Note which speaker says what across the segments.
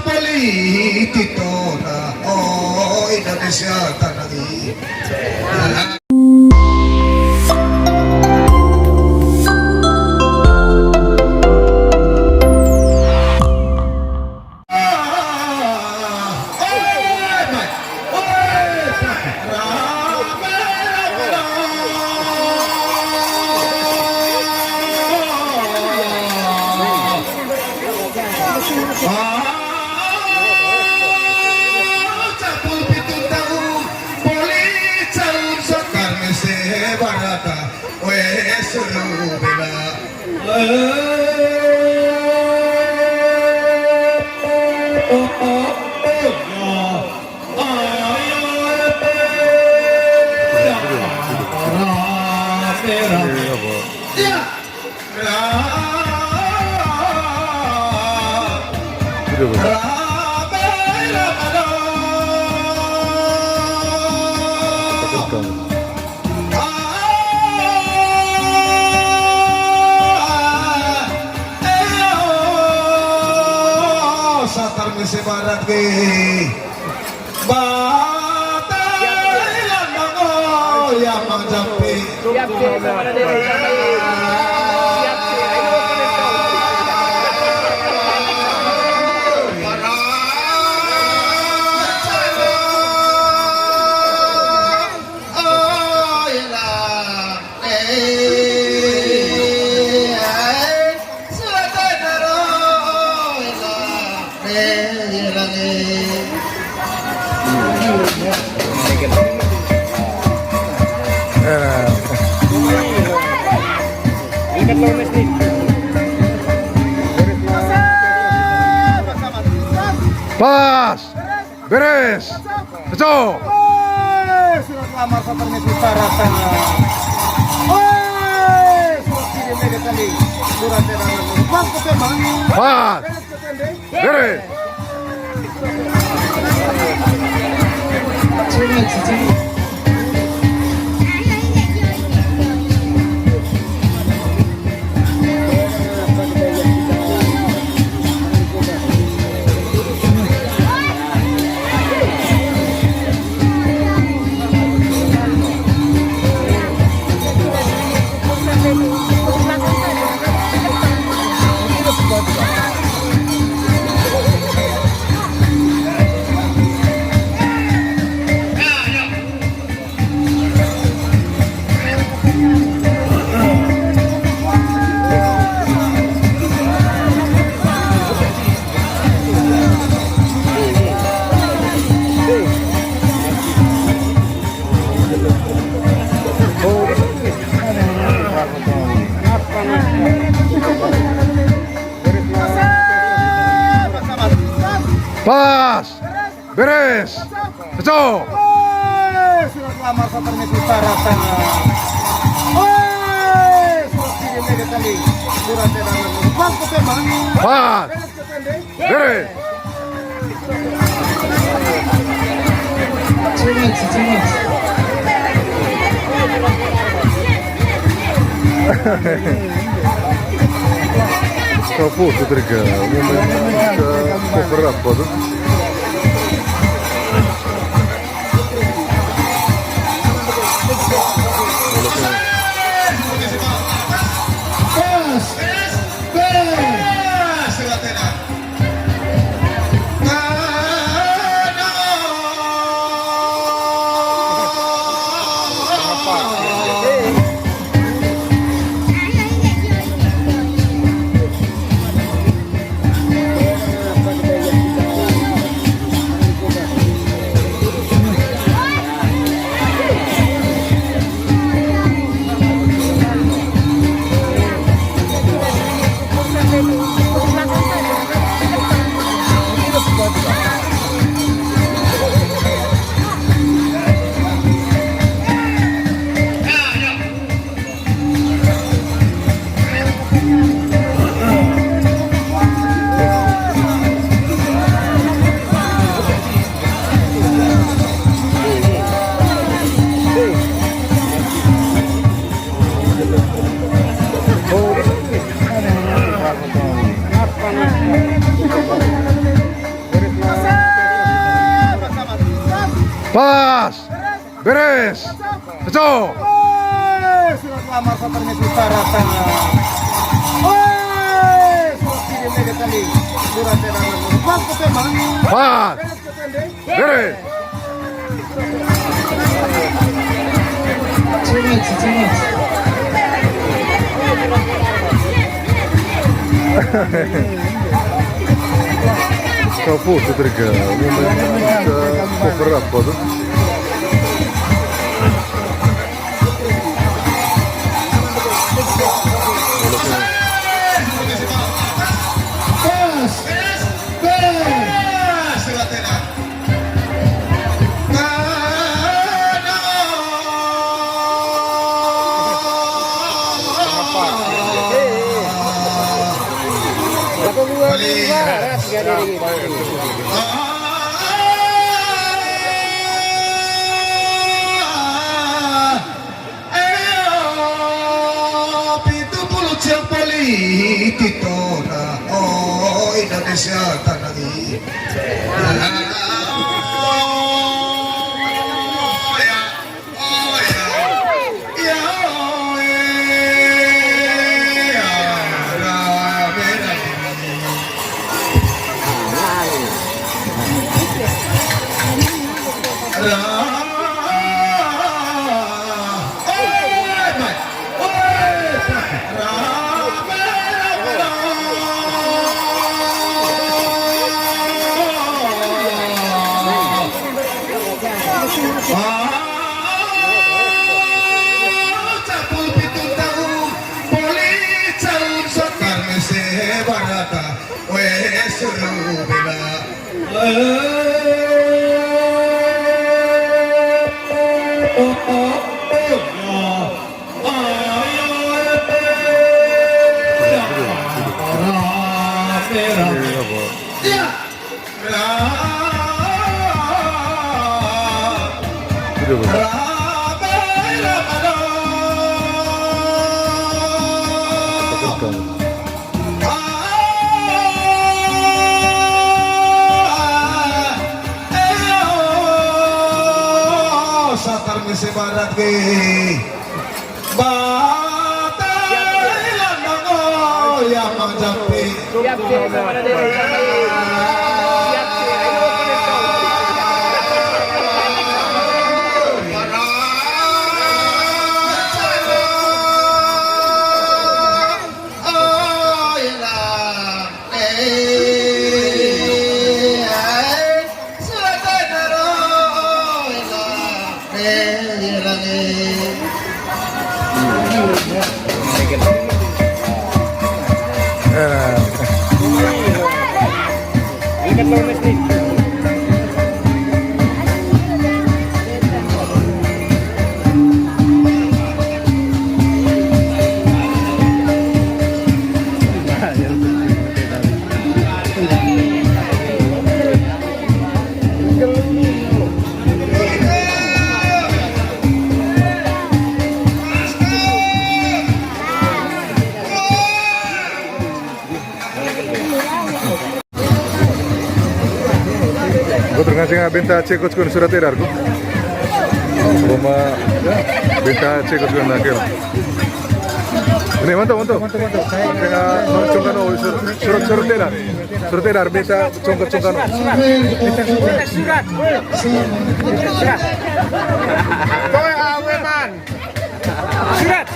Speaker 1: Politiko na Indonesia tanah ini. Satar misi barat ke batai landango yang menjampi
Speaker 2: pas, beres, cocok.
Speaker 3: Surat lamar permisi syaratnya. Surat kirim media tadi. Surat edaran. Pas ketembang.
Speaker 2: Pas, beres. Pas, beres, cocok.
Speaker 3: Surat lamar permisi syaratnya. Surat kirim media tadi. Surat edaran. Pas ketembang.
Speaker 2: Pas, beres. Foto perché coverà foto. Pas. Beres. Cocok.
Speaker 3: Surat lamar Satarmisi Barata. Surat kirim kali surat edaran pas ketembang.
Speaker 2: Pas. Beres. Kau foto terga, beberapa tuh.
Speaker 1: Polititora, oh Indonesia tanah ini. Satarmisi Barat ke Batai Landang yang menjampi.
Speaker 3: Siap kepada diri. Siap Ikat lones nih.
Speaker 2: Nga benta cekot kun surat edar ku. Boma benta cekot kun nakil. Ini mantap. Dengan congkano surat edar. Surat edar benta congkano.
Speaker 3: Surat. Kau awe man. Surat.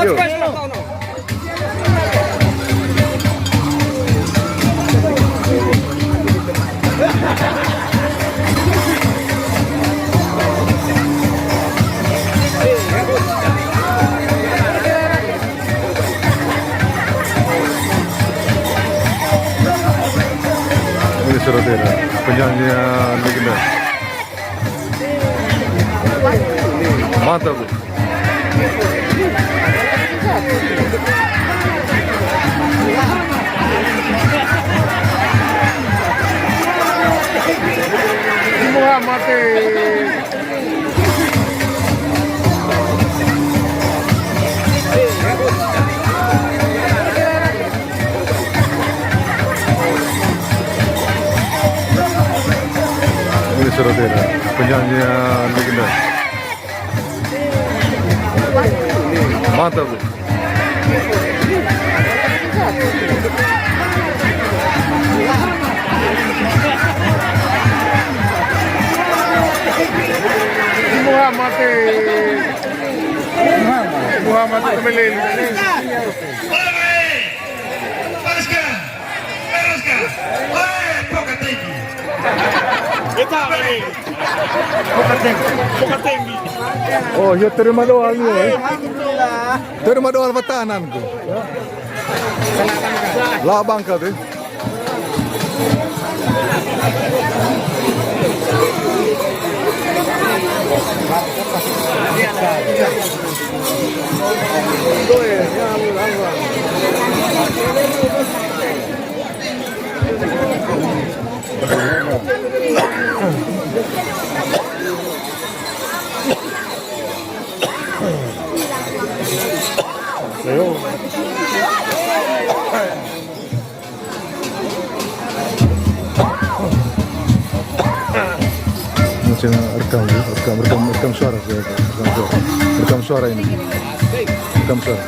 Speaker 2: Yo. Ini surat edar penyanyian legenda. Mantap bu. Semua mati. Ini Surat Edaran penyanyian legenda. Mantap. Muhammad Melil. Oh, ya terima doa ni.
Speaker 3: Alhamdulillah.
Speaker 2: Terima doa pertahananku. Lah bangka tu. Macam rekam suara saya, rekam suara ini, rekam suara.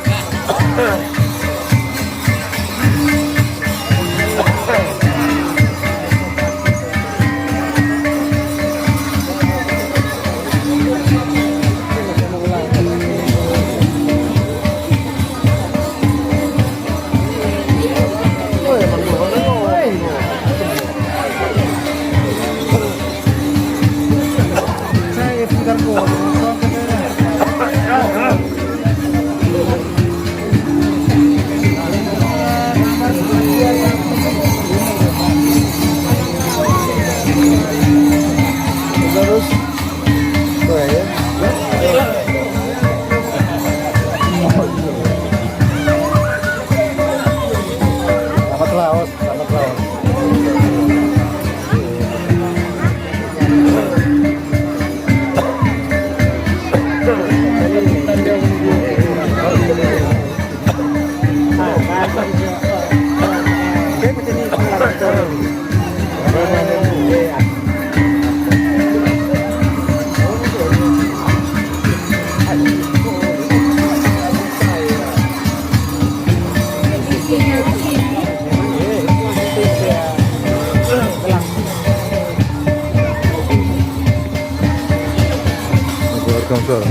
Speaker 2: Rekam suara.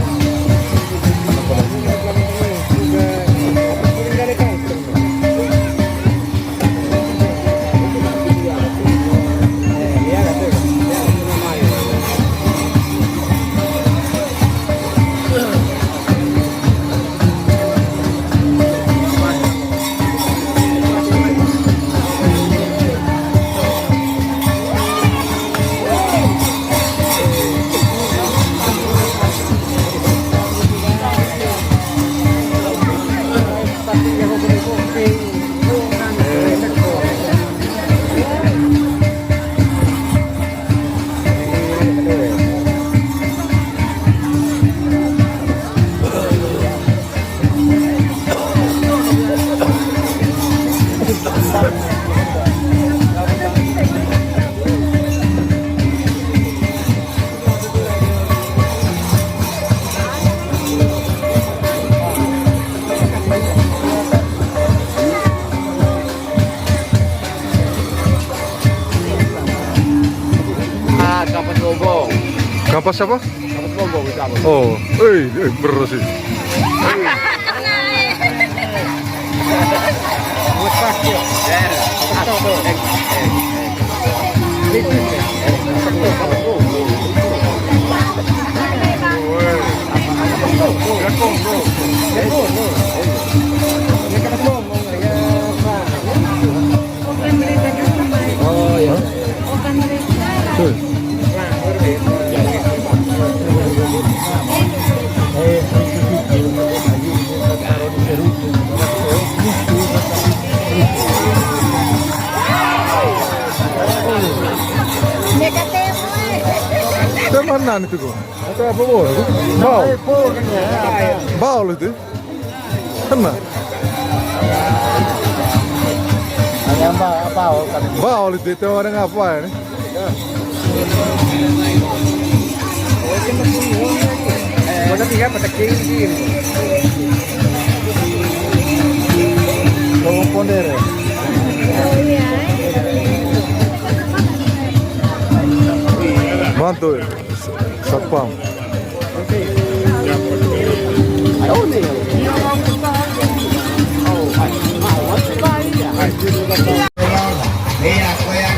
Speaker 2: Kapas apa?
Speaker 3: Kapas Bombong itu apa?
Speaker 2: Oh, bersih.
Speaker 3: Oh ya.
Speaker 2: Mana itu kok? Atau apa bol? Bau. Bau itu. Kena.
Speaker 3: Ada bau kan?
Speaker 2: Bau itu orang apa ini?
Speaker 3: Mana tiga patak kiri. Como poner.
Speaker 2: Mantul satpam.
Speaker 1: Iya, kaya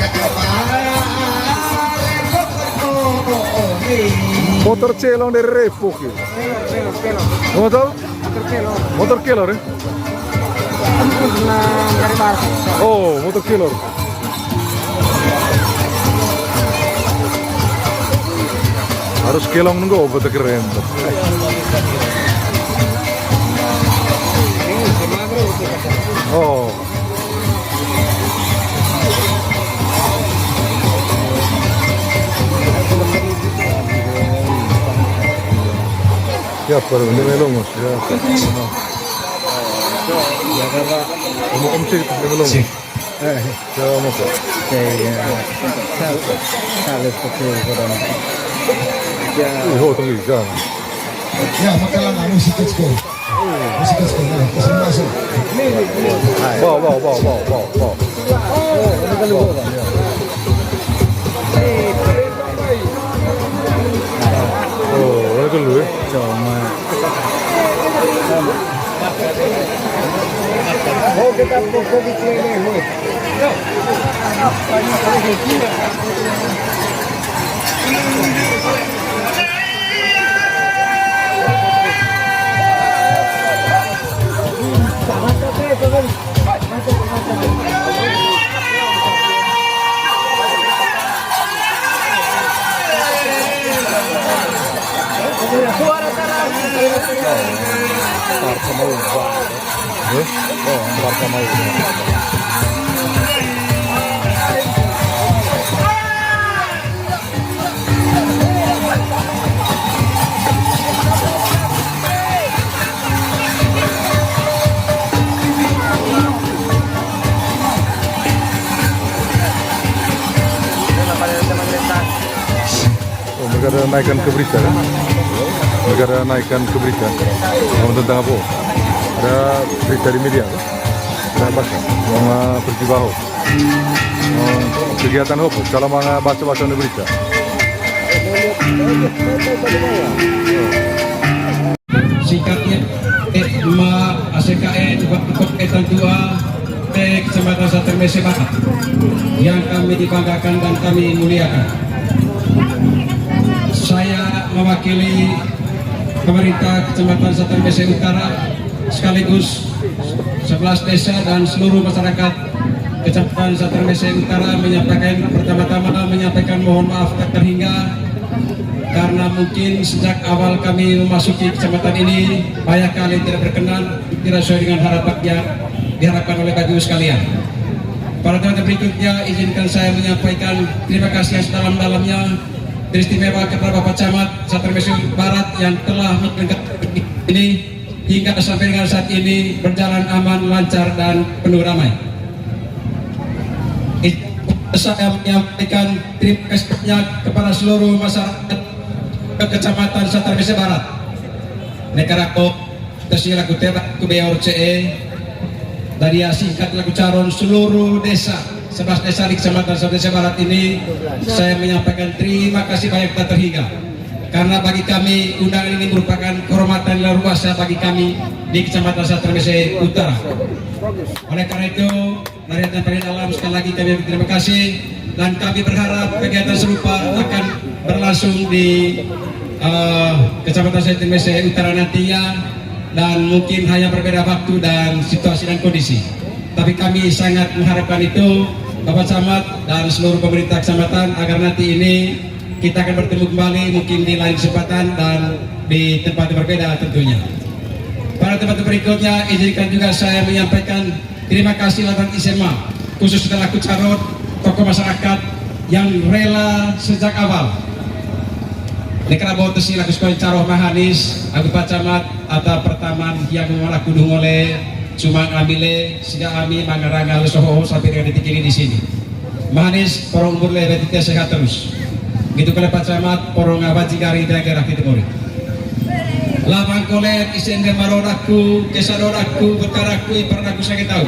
Speaker 2: Motor celong dari repok. Motor? Motor killer ya? Oh, motor killer. Harus kelong nunggu obat keren. Oh. Ya, pero ini melongos ya.
Speaker 3: Ya kakak.
Speaker 2: Om sih melongos. Ya, mau kok.
Speaker 3: Sales kecil kurang. Ya.
Speaker 2: Tunggu kan.
Speaker 1: Ya, makalang musik kecil. Musik kecil, kesini masuk.
Speaker 2: Bawa.
Speaker 3: Ini kali bola.
Speaker 2: Oh, ini dulu ya.
Speaker 3: Cuma. Mau kita fokus di sini.
Speaker 2: Mereka ada naikkan ke berita kan? Mereka ada naikkan ke berita. Ngomong tentang apa? Ada berita di media kan? Ada baca. Ngomong pergi bahu. Kegiatan apa? Kalau mau baca-baca di berita.
Speaker 4: Sikapnya ma ACKN Kecamatan 2 Kecamatan Satermese Barat yang kami dibanggakan dan kami muliakan. Saya mewakili pemerintah Kecamatan Satermese Utara sekaligus 11 desa dan seluruh masyarakat Kecamatan Satermese Utara pertama-tama menyampaikan mohon maaf tak terhingga karena mungkin sejak awal kami memasuki kecamatan ini banyak kali tidak berkenan, tidak sesuai dengan harapan yang diharapkan oleh Bapak Ibu sekalian. Pada teman-teman berikutnya izinkan saya menyampaikan terima kasih yang sedalam-dalamnya teristimewa kepada Bapak Camat Satermese Barat yang telah menyelenggarakan ini hingga sampai dengan saat ini berjalan aman, lancar dan penuh ramai. Saya menyampaikan terima kasihnya kepada seluruh masyarakat Kecamatan Satermese Barat. Negara ko tasih lagu tera ku beor CE dari singkat lagu caron seluruh desa 11 desa di Kecamatan Satermese Barat ini saya menyampaikan terima kasih banyak tak terhingga karena bagi kami undangan ini merupakan kehormatan yang luar biasa bagi kami di Kecamatan Satermese Utara. Oleh karena itu, mari dan paling dalam sekali lagi kami berterima kasih dan kami berharap kegiatan serupa akan berlangsung di Kecamatan Satermese Utara nantinya dan mungkin hanya berbeda waktu dan situasi dan kondisi. Tapi kami sangat mengharapkan itu Bapak Camat dan seluruh pemerintah kecamatan agar nanti ini kita akan bertemu kembali mungkin di lain kesempatan dan di tempat yang berbeda tentunya. Pada tempat berikutnya izinkan juga saya menyampaikan terima kasih lewat SMA khusus selaku carut tokoh masyarakat yang rela sejak awal. Nekara bawa tesi laku sekolah caroh mahanis aku Pak Camat atau pertaman yang mengolah kudung oleh cuma amile sida ami mangaranga soho sampai dengan detik ini di sini. Mahanis para umur le sehat terus. Gitu kala pacamat porong abajigari daerah Timur. Laban kolet isen marodaku, kesarodaku, betaraku, iparnaku sakit tahu.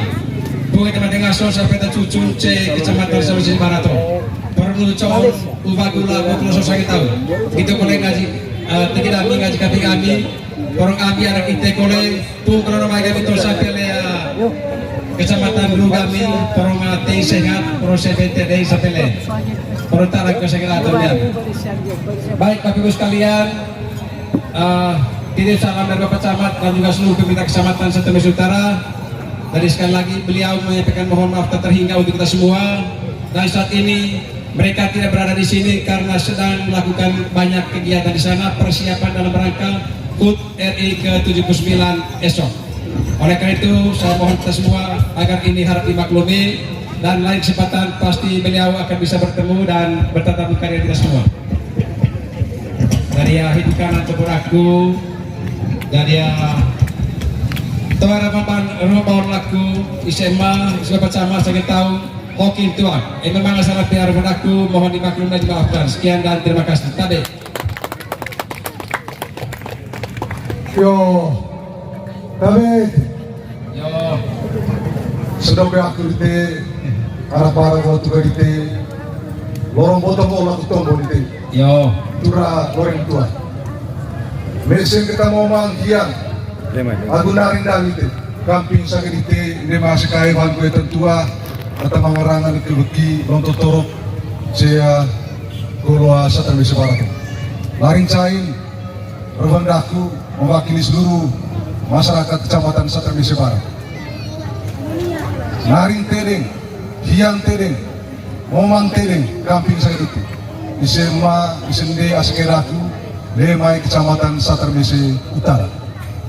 Speaker 4: Bukan teman dengan sampai cucu C kecamatan Sulawesi Barat. Perlu cowok ubagula bukan sakit tahu. Gitu kolej ngaji, tidak kami ngaji kami, orang kami anak kita kolej, pun kalau nama kami terus sampai kecamatan Guru kami, orang mati sehat, orang CPTD sampai le. Orang tarak kesehatan. Baik Bapak Ibu sekalian. Titip salam dari Bapak Camat dan juga seluruh pemerintah kecamatan Sulawesi Utara. Tadi sekali lagi beliau menyampaikan mohon maaf tak terhingga untuk kita semua. Dan saat ini mereka tidak berada di sini karena sedang melakukan banyak kegiatan di sana, persiapan dalam rangka HUT RI ke-79 esok. Oleh karena itu saya mohon kita semua agar ini harap dimaklumi dan lain kesempatan pasti beliau akan bisa bertemu dan bertatap muka dengan kita semua. Dari hidupkan ataupun aku dari tuara papan rumah laku isema siapa sama saya tahu hoki tuan memang sangat biar aku mohon dimaklum dan dimaafkan. Sekian dan terima kasih. Tabe
Speaker 1: Yo, David.
Speaker 4: yo
Speaker 1: Sedang aku dite, para mau tuh dite, lorong botol mau laku tombol dite,
Speaker 4: yo
Speaker 1: tura goreng tua. Mesin kita mau mangkian, aku narin dah dite, kamping sakit dite, ini masih kaya bangku itu tua, atau mangarangan ke beki, lontot torok, saya keluar satan bisa barat. Laring cain, rebandaku mewakili seluruh masyarakat kecamatan Satan Mese Barat. Naring tedeng, hiang tedeng, momang tedeng, kamping saya itu. Isema, isende askeraku, lemai kecamatan Satan Mese Utara.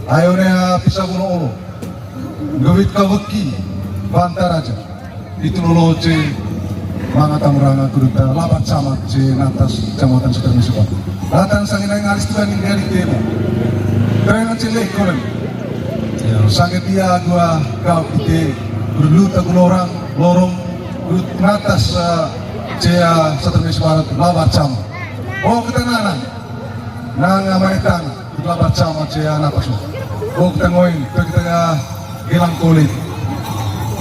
Speaker 1: Ayo nea bisa bunuh gawit kaweki, bantar aja. Itu lolo ce, mangata meranga kuduta, labat camat ce natas kecamatan Satan Mese Barat. Datang sangin ay ngalis tuan yang dari tema. Kaya nga cilek ko lang. Sakit dia gua kau ite berlut aku lorong natas cia Satan Mese Barat labat sama. Oh ketenangan, nang amaitan labat sama cia natas. Oh kita ngoin, kita gilang kulit.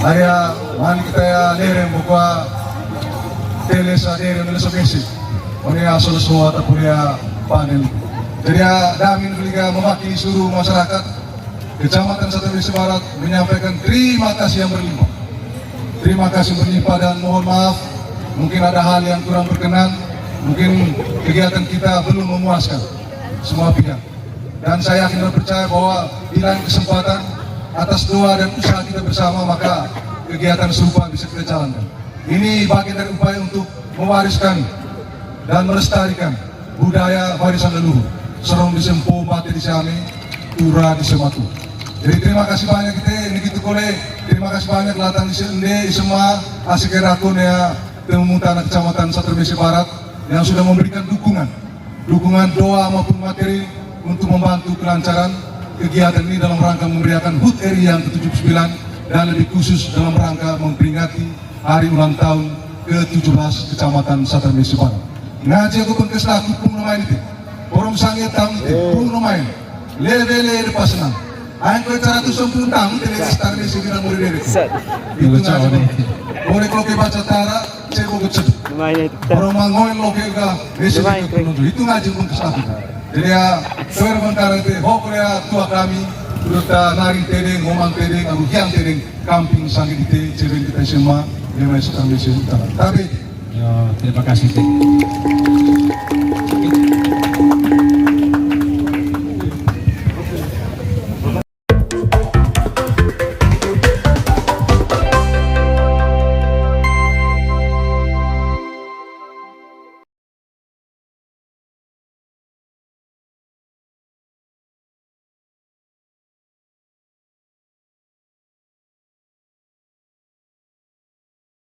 Speaker 1: Aya man kita ya lereng buka telesa lereng nilai basic. Oni asal semua tak punya panel. Jadi Damin juga mewakili seluruh masyarakat Kecamatan Satan Mese Barat menyampaikan terima kasih yang berlimpah. Terima kasih berlimpah dan mohon maaf mungkin ada hal yang kurang berkenan, mungkin kegiatan kita belum memuaskan semua pihak. Dan saya yakin dan percaya bahwa di lain kesempatan atas doa dan usaha kita bersama maka kegiatan serupa bisa kita jalankan. Ini bagian dari upaya untuk mewariskan dan melestarikan budaya warisan leluhur. Serong disempo mati di sana, tura di sematu. Jadi terima kasih banyak kita ini gitu kolej. Terima kasih banyak latang di sini semua asik erakun ya temutan kecamatan Satan Mese Barat yang sudah memberikan dukungan doa maupun materi untuk membantu kelancaran kegiatan ini dalam rangka memeriahkan HUT RI yang ke-79 dan lebih khusus dalam rangka memperingati hari ulang tahun ke-17 Kecamatan Satan Mese Barat. Ngaji aku pun keselaku pun lumayan itu. Orang sangat tahu itu pun lumayan. Lele pas senang. Ayo cara tu sempurna tahu tidak start di sini dan murid itu. Itu ngaji. Boleh kalau kita baca tara, saya mau kecil. Orang mangoin lo kega, besok itu ngaji pun keselaku. Jadi ya, saya bentar itu. Pokoknya tua kami sudah nari tedeng, ngomong tedeng, aku hiang tedeng, kamping sangat itu, cewek kita semua, yang masih kami semua. Tapi,
Speaker 4: yo terima kasih.